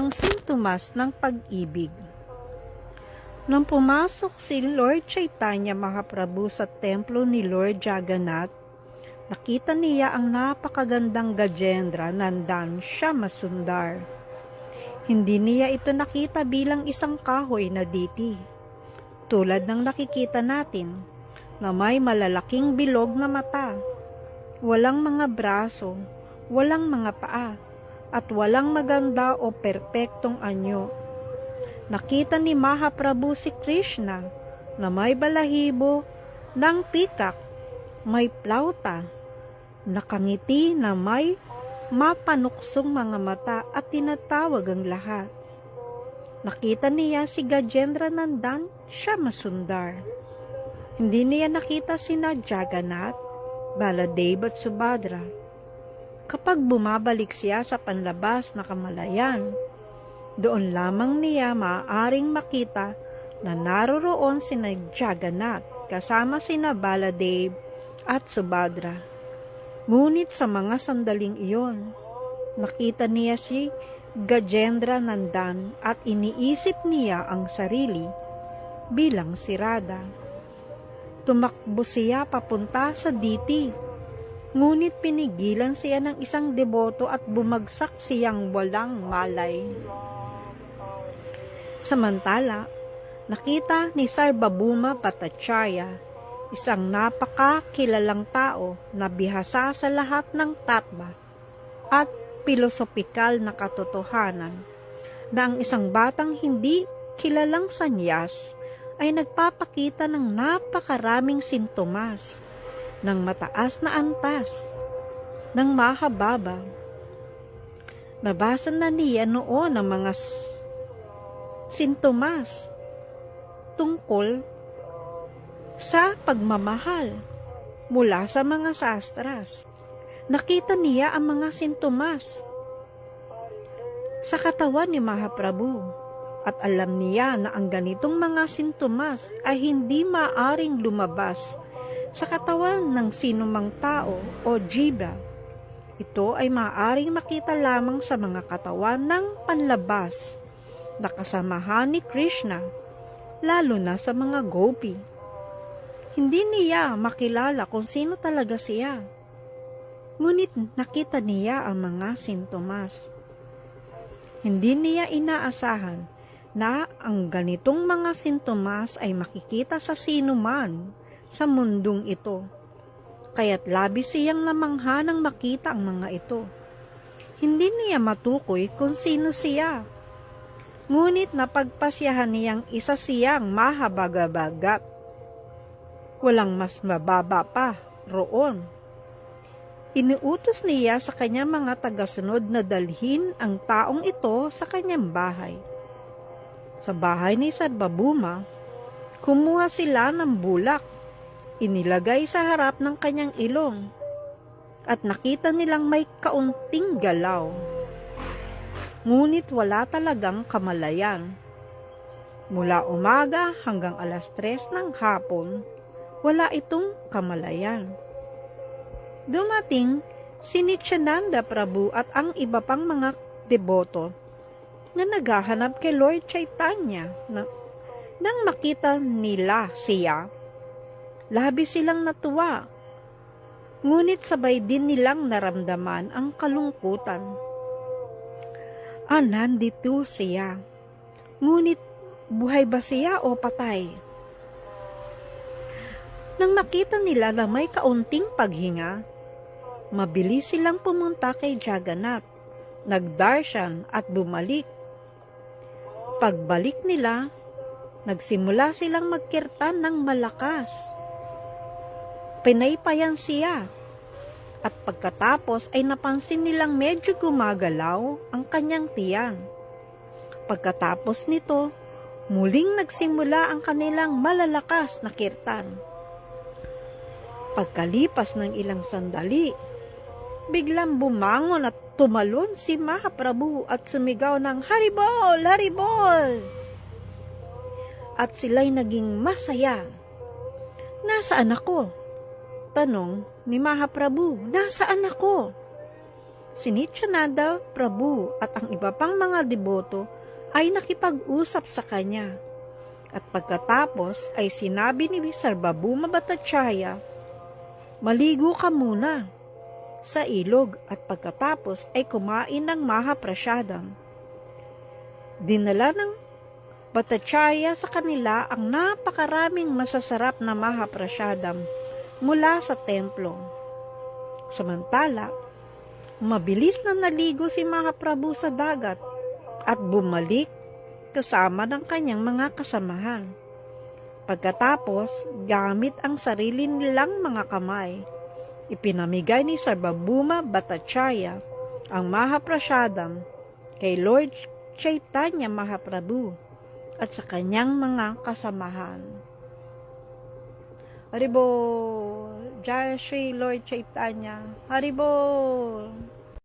ang sintomas ng pag-ibig. Nang pumasok si Lord Chaitanya Mahaprabhu sa templo ni Lord Jagannath, nakita niya ang napakagandang Gajendra Nandan Shyamasundar. Hindi niya ito nakita bilang isang kahoy na diti, tulad ng nakikita natin na may malalaking bilog na mata, walang mga braso, walang mga paa, at walang maganda o perpektong anyo. Nakita ni Mahaprabhu si Krishna na may balahibo ng pikak, may plauta, nakangiti na may mapanuksong mga mata at tinatawag ang lahat. Nakita niya si Gajendra Nandan Shyamasundar. Hindi niya nakita sina Jagannath, Baladev at Subhadra. Kapag bumabalik siya sa panlabas na kamalayan, doon lamang niya maaaring makita na naroroon sina Jagannath kasama sina Baladev at Subhadra. Ngunit sa mga sandaling iyon, nakita niya si Gajendra Nandan at iniisip niya ang sarili bilang si Radha. Tumakbo siya papunta sa diti, ngunit pinigilan siya ng isang deboto at bumagsak siyang walang malay. Samantala, nakita ni Sarvabhauma Bhattacharya, isang napakakilalang tao na bihasa sa lahat ng tattva at pilosopikal na katotohanan, na ang isang batang hindi kilalang sanyas ay nagpapakita ng napakaraming sintomas ng mataas na antas, ng mahababa. Nabasa na niya noon ang mga sintomas tungkol sa pagmamahal mula sa mga sastras. Nakita niya ang mga sintomas sa katawan ni Mahaprabhu at alam niya na ang ganitong mga sintomas ay hindi maaring lumabas sa katawan ng sinumang tao o jiva. Ito ay maaaring makita lamang sa mga katawan ng panlabas na kasamahan ni Krishna, lalo na sa mga gopi. Hindi niya makilala kung sino talaga siya, ngunit nakita niya ang mga sintomas. Hindi niya inaasahan na ang ganitong mga sintomas ay makikita sa sinuman sa mundong ito, kaya't labis siyang namangha nang makita ang mga ito. Hindi niya matukoy kung sino siya, ngunit napagpasyahan niyang isa siyang mahabagabagat. Walang mas mababa pa roon. Iniutos niya sa kanyang mga tagasunod na dalhin ang taong ito sa kanyang bahay. Sa bahay ni Sarvabhauma, kumuha sila ng bulak, inilagay sa harap ng kanyang ilong, at nakita nilang may kaunting galaw. Ngunit wala talagang kamalayan. Mula umaga hanggang 3:00 ng hapon, wala itong kamalayan. Dumating si Nityananda Prabhu at ang iba pang mga deboto na naghahanap kay Lord Chaitanya. Nang makita nila siya, labis silang natuwa, ngunit sabay din nilang naramdaman ang kalungkutan. Nandito siya, ngunit buhay ba siya o patay? Nang makita nila na may kaunting paghinga, mabilis silang pumunta kay Jagannath, nagdarshan at bumalik. Pagbalik nila, nagsimula silang magkirtan ng malakas. Pinaypayan siya, at pagkatapos ay napansin nilang medyo gumagalaw ang kanyang tiyan. Pagkatapos nito, muling nagsimula ang kanilang malalakas na kirtan. Pagkalipas ng ilang sandali, biglang bumangon at tumalon si Mahaprabhu at sumigaw ng Haribol! Haribol! At sila'y naging masaya. Nasaan ako? Tanong ni Mahaprabhu, nasaan ako? Si Nityananda Prabhu at ang iba pang mga deboto ay nakipag-usap sa kanya. At pagkatapos ay sinabi ni Sarvabhauma Bhattacharya, "Maligo ka muna sa ilog at pagkatapos ay kumain ng Mahaprasadam." Dinala ng Bhattacharya sa kanila ang napakaraming masasarap na Mahaprasadam mula sa templo. Samantala, mabilis na naligo si Mahaprabhu sa dagat at bumalik kasama ng kanyang mga kasamahan. Pagkatapos, gamit ang sarili nilang mga kamay, ipinamigay ni Sarvabhauma Bhattacharya ang Mahaprasadam kay Lord Chaitanya Mahaprabhu at sa kanyang mga kasamahan. Haribol! Jai Shri Lord Chaitanya! Haribol!